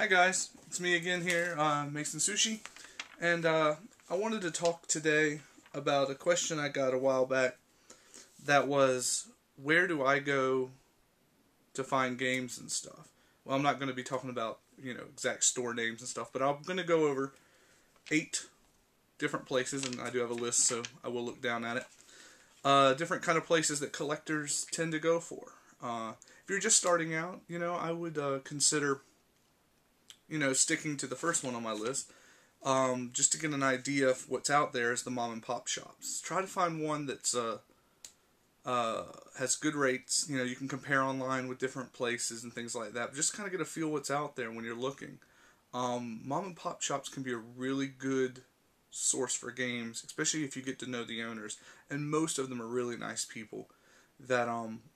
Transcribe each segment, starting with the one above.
Hi guys, it's me again here, Mason Sushi, and I wanted to talk today about a question I got a while back that was, where do I go to find games and stuff? Well, I'm not going to be talking about, exact store names and stuff, but I'm going to go over 8 different places, and I do have a list, so I will look down at it. Different kind of places that collectors tend to go for. If you're just starting out, I would consider sticking to the first one on my list, just to get an idea of what's out there, is the mom and pop shops. Try to find one that's has good rates. You can compare online with different places and things like that. But just kind of get a feel what's out there when you're looking. Mom and pop shops can be a really good source for games, especially if you get to know the owners. And most of them are really nice people that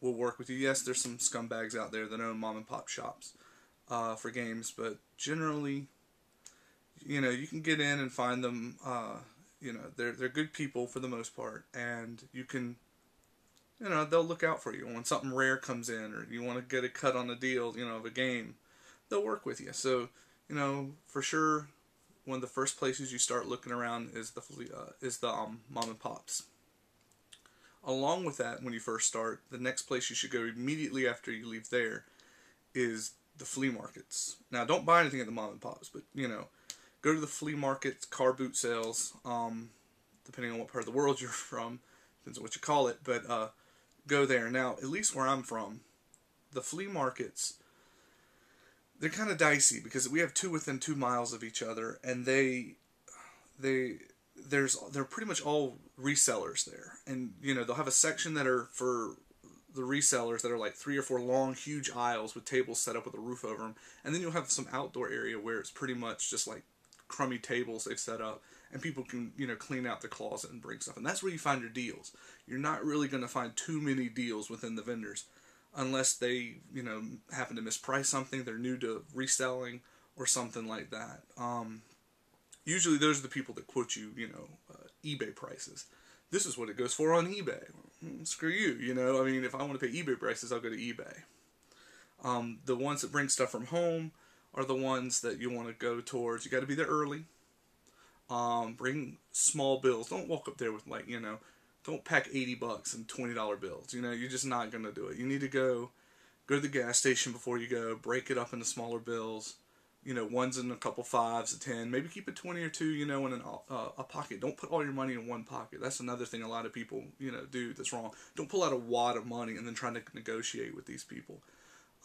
will work with you. Yes, there's some scumbags out there that own mom and pop shops for games, but generally, you can get in and find them. They're good people for the most part, and you can, they'll look out for you when something rare comes in, or you want to get a cut on a deal, of a game. They'll work with you. So, for sure, one of the first places you start looking around is the mom and pops. Along with that, when you first start, the next place you should go immediately after you leave there is the flea markets. Now, don't buy anything at the mom and pops, but go to the flea markets, car boot sales, depending on what part of the world you're from, depends on what you call it, but go there. Now, at least where I'm from, the flea markets, they're kind of dicey because we have 2 within 2 miles of each other, and they're pretty much all resellers there, and they'll have a section that are for the resellers that are like 3 or 4 long, huge aisles with tables set up with a roof over them, and then you'll have some outdoor area where it's pretty much just like crummy tables they've set up, and people can clean out the closet and bring stuff, and that's where you find your deals. You're not really going to find too many deals within the vendors, unless they happen to misprice something, they're new to reselling or something like that. Usually those are the people that quote you eBay prices. This is what it goes for on eBay. Screw you, if I want to pay eBay prices, I'll go to eBay. The ones that bring stuff from home are the ones that you want to go towards. You got to be there early. Bring small bills. Don't walk up there with don't pack $80 and $20 bills. You're just not going to do it. You need to go to the gas station before you go, break it up into smaller bills. One's in a couple 5s, a 10. Maybe keep a 20 or 2, in a pocket. Don't put all your money in one pocket. That's another thing a lot of people, do that's wrong. Don't pull out a wad of money and then try to negotiate with these people.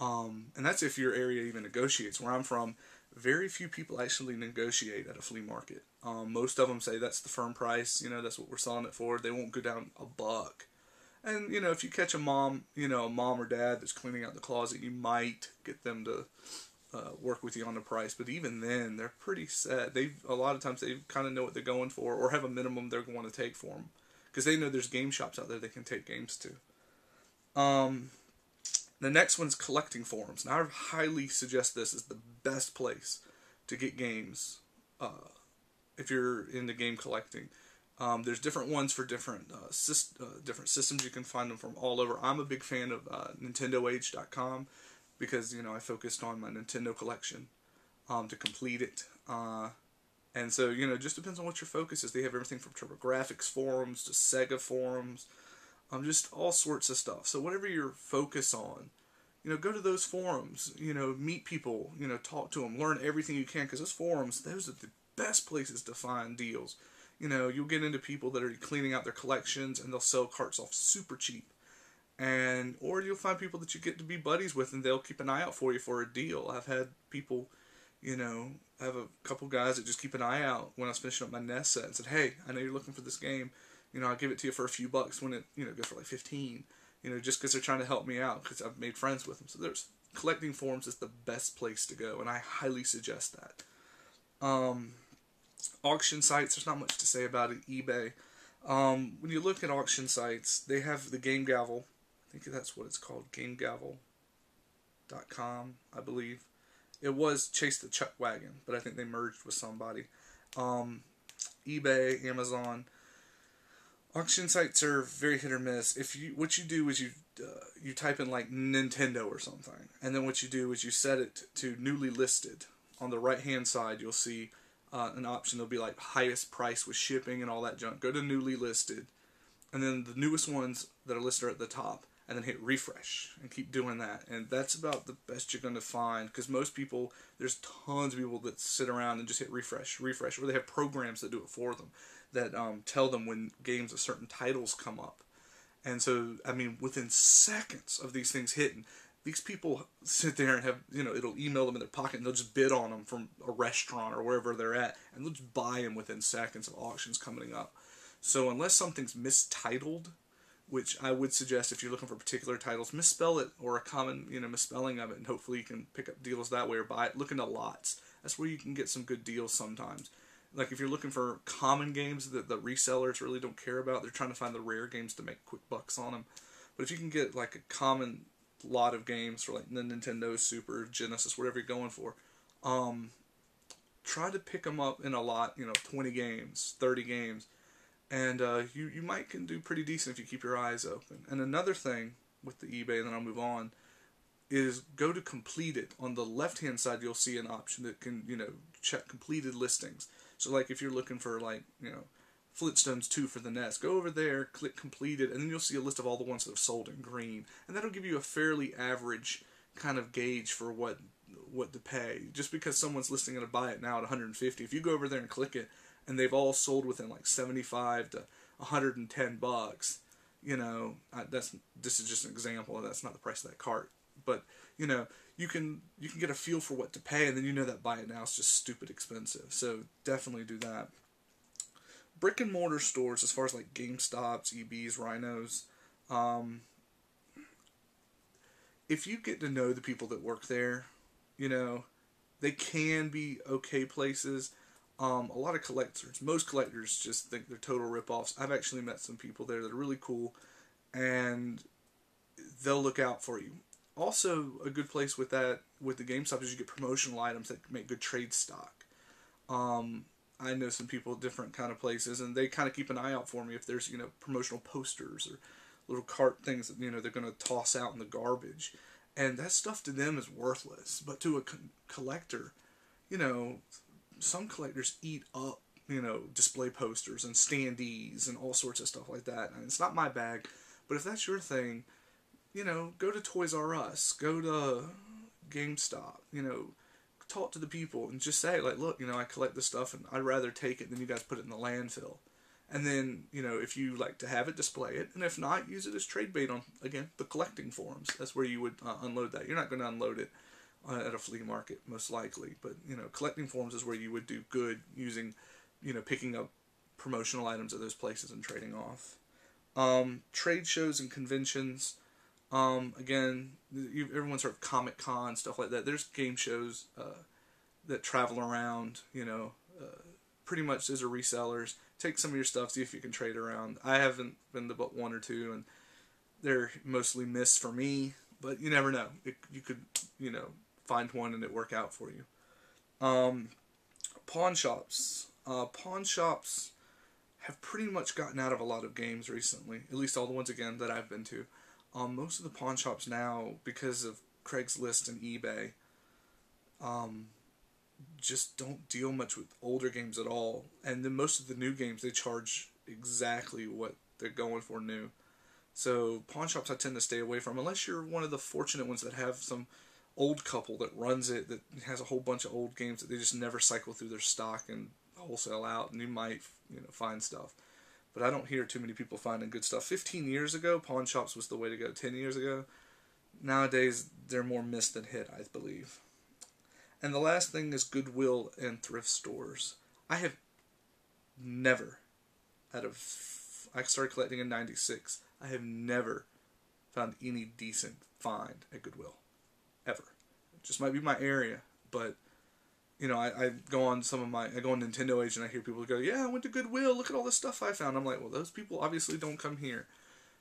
And that's if your area even negotiates. Where I'm from, very few people actually negotiate at a flea market. Most of them say that's the firm price. That's what we're selling it for. They won't go down $1. And, if you catch a mom or dad that's cleaning out the closet, you might get them to work with you on the price, but even then, they're pretty set. A lot of times they kind of know what they're going for, or have a minimum they're going to take for them, because they know there's game shops out there they can take games to. The next one's collecting forums. Now, I highly suggest this is the best place to get games if you're into game collecting. There's different ones for different systems. You can find them from all over. I'm a big fan of NintendoAge.com. because, I focused on my Nintendo collection to complete it. And so, just depends on what your focus is. They have everything from TurboGrafx forums to Sega forums, just all sorts of stuff. So whatever your focus on, go to those forums, meet people, talk to them, learn everything you can, because those forums, those are the best places to find deals. You'll get into people that are cleaning out their collections, and they'll sell carts off super cheap. Or you'll find people that you get to be buddies with, and they'll keep an eye out for you for a deal. I've had people, I have a couple guys that just keep an eye out when I was finishing up my NES set and said, hey, I know you're looking for this game. I'll give it to you for a few bucks when it, goes for like 15, just because they're trying to help me out, because I've made friends with them. So collecting forums is the best place to go, and I highly suggest that. Auction sites, there's not much to say about it. eBay. When you look at auction sites, they have the Game Gavel. I think that's what it's called, GameGavel.com, I believe. It was Chase the Chuck Wagon, but I think they merged with somebody. eBay, Amazon. Auction sites are very hit or miss. What you do is you type in like Nintendo or something, and then what you do is you set it to newly listed on the right hand side, you'll see an option. There'll be like highest price with shipping and all that junk. Go to newly listed, and then the newest ones that are listed are at the top, and then hit refresh and keep doing that. And that's about the best you're going to find, because most people, there's tons of people that sit around and just hit refresh, or they have programs that do it for them that tell them when games of certain titles come up. And so, I mean, within seconds of these things hitting, these people sit there and have, it'll email them in their pocket, and they'll just bid on them from a restaurant or wherever they're at, and they'll just buy them within seconds of auctions coming up. So unless something's mistitled, which I would suggest if you're looking for particular titles, misspell it, or a common, misspelling of it, and hopefully you can pick up deals that way, or buy it. Look into lots. That's where you can get some good deals sometimes. Like if you're looking for common games that the resellers really don't care about, they're trying to find the rare games to make quick bucks on them. But if you can get like a common lot of games for like the Nintendo, Super, Genesis, whatever you're going for, try to pick them up in a lot, 20 games, 30 games, and you might can do pretty decent if you keep your eyes open. And another thing with the eBay, and then I'll move on, is go to completed. On the left hand side, you'll see an option that can, check completed listings. So like if you're looking for like, Flintstones 2 for the NES, go over there, click completed, and then you'll see a list of all the ones that have sold in green. And that'll give you a fairly average kind of gauge for what to pay. Just because someone's listing it to buy it now at 150, if you go over there and click it, and they've all sold within like 75 to 110 bucks, this is just an example, that's not the price of that cart. But, you can get a feel for what to pay, and then that buy it now is just stupid expensive. So definitely do that. Brick and mortar stores, as far as like GameStops, EBs, Rhinos, if you get to know the people that work there, they can be okay places. A lot of most collectors just think they're total rip-offs. I've actually met some people there that are really cool, and they'll look out for you. Also, a good place with the GameStop is you get promotional items that make good trade stock. I know some people at different kind of places, and they kind of keep an eye out for me if there's, promotional posters or little cart things that, they're going to toss out in the garbage. And that stuff to them is worthless. But to a collector, some collectors eat up, display posters and standees and all sorts of stuff like that. And it's not my bag, but if that's your thing, go to Toys R Us, go to GameStop, talk to the people and just say, like, look, I collect this stuff and I'd rather take it than you guys put it in the landfill. And then, if you like to have it, display it. And if not, use it as trade bait on, again, the collecting forums. That's where you would unload that. You're not going to unload it at a flea market, most likely. But, collecting forums is where you would do good using, picking up promotional items at those places and trading off. Trade shows and conventions. Again, everyone's heard of Comic-Con, stuff like that. There's game shows that travel around, pretty much as are resellers. Take some of your stuff, see if you can trade around. I haven't been to but one or two, and they're mostly missed for me, but you never know. You could, find one and it work out for you. Pawn shops. Pawn shops have pretty much gotten out of a lot of games recently, at least all the ones, again, that I've been to. Most of the pawn shops now, because of Craigslist and eBay, just don't deal much with older games at all. And then most of the new games, they charge exactly what they're going for new. So pawn shops I tend to stay away from, unless you're one of the fortunate ones that have some old couple that runs it, that has a whole bunch of old games that they just never cycle through their stock and wholesale out, and you might, find stuff. But I don't hear too many people finding good stuff. 15 years ago, pawn shops was the way to go. 10 years ago, nowadays, they're more missed than hit, I believe. And the last thing is Goodwill and thrift stores. I have never, I started collecting in 96, I have never found any decent find at Goodwill. Ever. It just might be my area, but I go on I go on Nintendo Age and I hear people go, yeah, I went to Goodwill, look at all this stuff I found. I'm like, well, those people obviously don't come here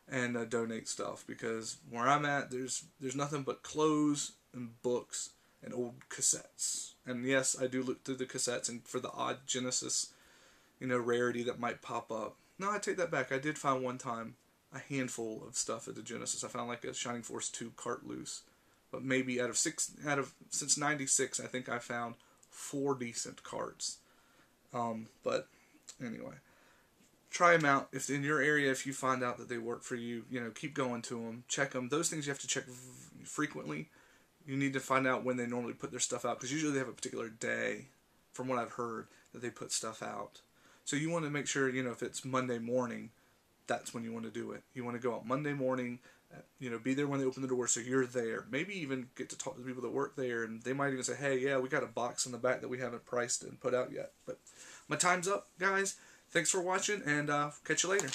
and donate stuff, because where I'm at, there's nothing but clothes and books and old cassettes. And yes, I do look through the cassettes and for the odd Genesis, rarity that might pop up. No, I take that back. I did find one time a handful of stuff at the Genesis. I found like a Shining Force 2 cart loose. But maybe since 96, I think I found 4 decent cards. But anyway, try them out. If in your area, if you find out that they work for you, keep going to them, check them. Those things you have to check frequently. You need to find out when they normally put their stuff out, because usually they have a particular day, from what I've heard, that they put stuff out. So you want to make sure, if it's Monday morning, that's when you want to do it. You want to go out Monday morning, be there when they open the door, so you're there. Maybe even get to talk to the people that work there, and they might even say, hey, yeah, we got a box in the back that we haven't priced and put out yet. But my time's up, guys. Thanks for watching, and catch you later.